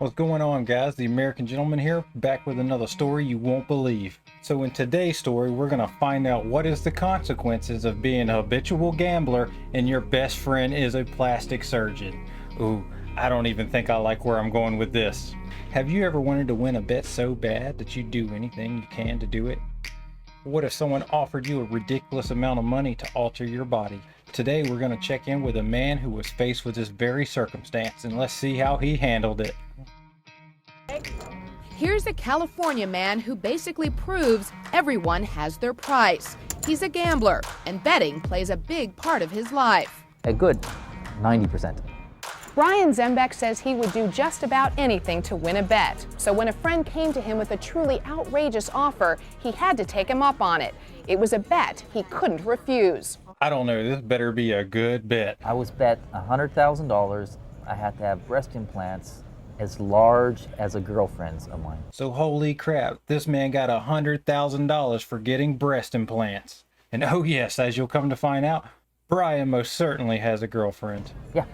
What's going on, guys? The American Gentleman here, back with another story you won't believe. So in today's story, we're going to find out what is the consequences of being a habitual gambler and your best friend is a plastic surgeon. Ooh, I don't even think I like where I'm going with this. Have you ever wanted to win a bet so bad that you'd do anything you can to do it? What if someone offered you a ridiculous amount of money to alter your body? Today we're going to check in with a man who was faced with this very circumstance, and let's see how he handled it. Here's a California man who basically proves everyone has their price. He's a gambler, and betting plays a big part of his life. A good 90%. Brian Zembeck says he would do just about anything to win a bet. So when a friend came to him with a truly outrageous offer, he had to take him up on it. It was a bet he couldn't refuse. I don't know, this better be a good bet. I was bet $100,000 I had to have breast implants as large as a girlfriend's of mine. So holy crap, this man got $100,000 for getting breast implants. And oh yes, as you'll come to find out, Brian most certainly has a girlfriend. Yeah.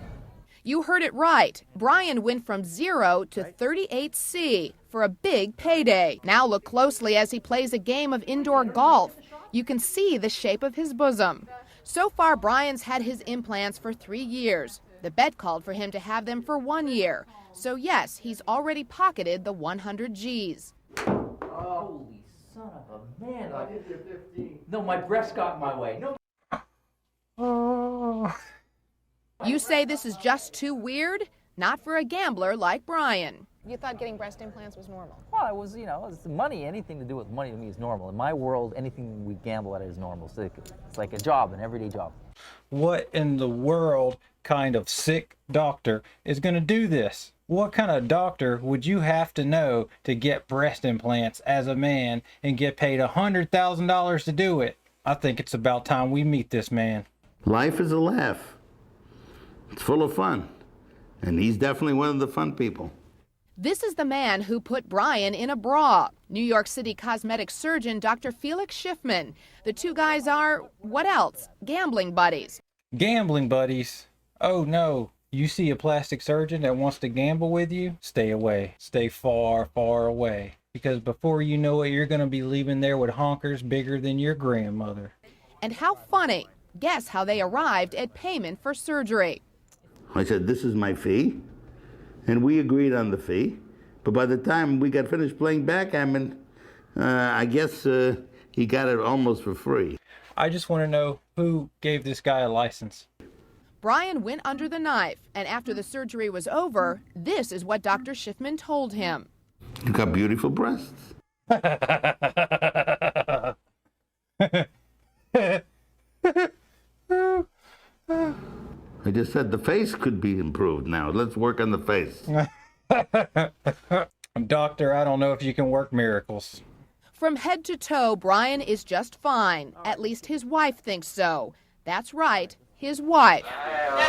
You heard it right. Brian went from 0 to 38C for a big payday. Now look closely as he plays a game of indoor golf. You can see the shape of his bosom. So far, Brian's had his implants for 3 years. The bet called for him to have them for 1 year. So yes, he's already pocketed the 100 G's. Holy son of a man. No, my breast got in my way. No. Oh. You say this is just too weird? Not for a gambler like Brian. You thought getting breast implants was normal? Well, it was, it's money. Anything to do with money to me is normal. In my world, anything we gamble at is normal. So it's like a job, an everyday job. What in the world kind of sick doctor is going to do this? What kind of doctor would you have to know to get breast implants as a man and get paid $100,000 to do it? I think it's about time we meet this man. Life is a laugh. It's full of fun. And he's definitely one of the fun people. This is the man who put Brian in a bra. New York City cosmetic surgeon Dr. Felix Schiffman. The two guys are, what else? Gambling buddies. Gambling buddies? Oh no. You see a plastic surgeon that wants to gamble with you? Stay away. Stay far, far away. Because before you know it, you're going to be leaving there with honkers bigger than your grandmother. And how funny. Guess how they arrived at payment for surgery. I said, this is my fee. And we agreed on the fee. But by the time we got finished playing backgammon, I guess he got it almost for free. I just want to know who gave this guy a license. Brian went under the knife, and after the surgery was over, this is what Dr. Schiffman told him. You got beautiful breasts. I just said the face could be improved now. Let's work on the face. Doctor, I don't know if you can work miracles. From head to toe, Brian is just fine. At least his wife thinks so. That's right, his wife.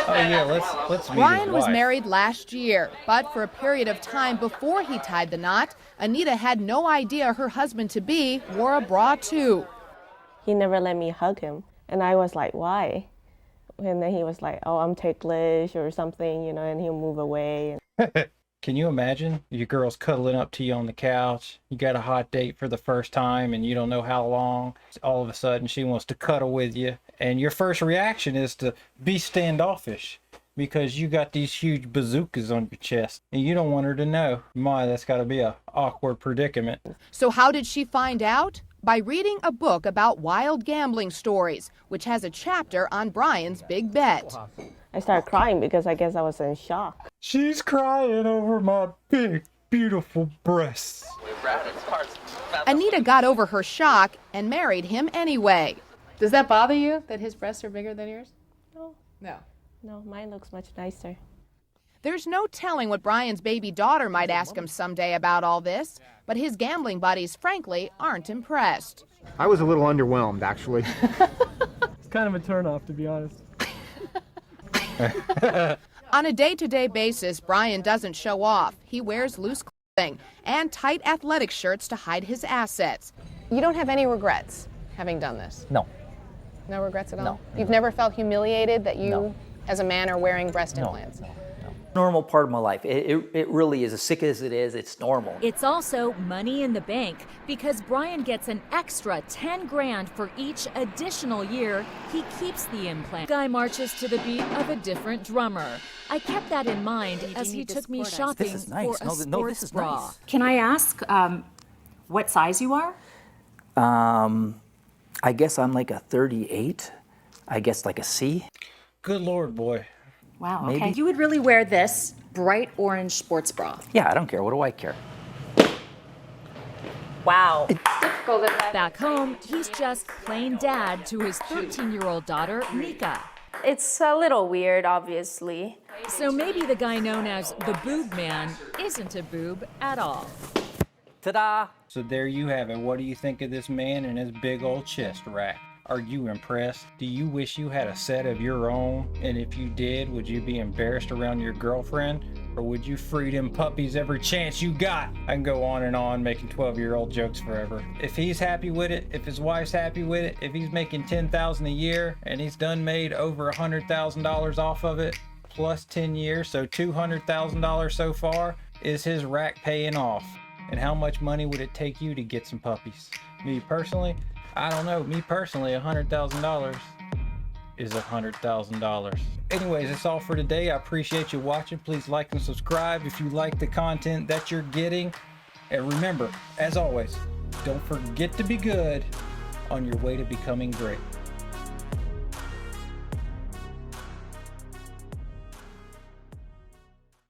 Oh yeah, let's meet Brian his was wife. married last year, but for a period of time before he tied the knot, Anita had no idea her husband-to-be wore a bra too. He never let me hug him, and I was like, why? And then he was like, oh, I'm ticklish or something, and he'll move away. Can you imagine your girl's cuddling up to you on the couch? You got a hot date for the first time and you don't know how long. All of a sudden she wants to cuddle with you. And your first reaction is to be standoffish because you got these huge bazookas on your chest and you don't want her to know. My, that's got to be a awkward predicament. So how did she find out? By reading a book about wild gambling stories, which has a chapter on Brian's big bet. I started crying because I guess I was in shock. She's crying over my big, beautiful breasts. Anita got over her shock and married him anyway. Does that bother you that his breasts are bigger than yours? No. No. No, mine looks much nicer. There's no telling what Brian's baby daughter might ask him someday about all this, but his gambling buddies, frankly, aren't impressed. I was a little underwhelmed, actually. It's kind of a turnoff, to be honest. On a day-to-day basis, Brian doesn't show off. He wears loose clothing and tight athletic shirts to hide his assets. You don't have any regrets having done this? No. No regrets at all? No. You've never felt humiliated that you, No. as a man, are wearing breast No. implants? No. Normal part of my life. It really is. As sick as it is, it's normal. It's also money in the bank because Brian gets an extra 10 grand for each additional year he keeps the implant. Guy marches to the beat of a different drummer. I kept that in mind as he took me shopping This is nice. for a No, sports this is bra. nice. Can I ask what size you are? I guess I'm like a 38. I guess like a C. Good Lord, boy. Wow, Maybe. okay. You would really wear this bright orange sports bra. Yeah, I don't care. What do I care? Wow. Back home, he's just plain dad to his 13-year-old daughter, Mika. It's a little weird, obviously. So maybe the guy known as the boob man isn't a boob at all. Ta-da! So there you have it. What do you think of this man and his big old chest rack? Are you impressed? Do you wish you had a set of your own? And if you did, would you be embarrassed around your girlfriend? Or would you free them puppies every chance you got? I can go on and on making 12-year-old jokes forever. If he's happy with it, if his wife's happy with it, if he's making $10,000 a year and he's done made over $100,000 off of it, plus 10 years, so $200,000 so far, is his rack paying off? And how much money would it take you to get some puppies? Me personally, I don't know. Me personally, $100,000 is $100,000. Anyways, that's all for today. I appreciate you watching. Please like and subscribe if you like the content that you're getting. And remember, as always, don't forget to be good on your way to becoming great.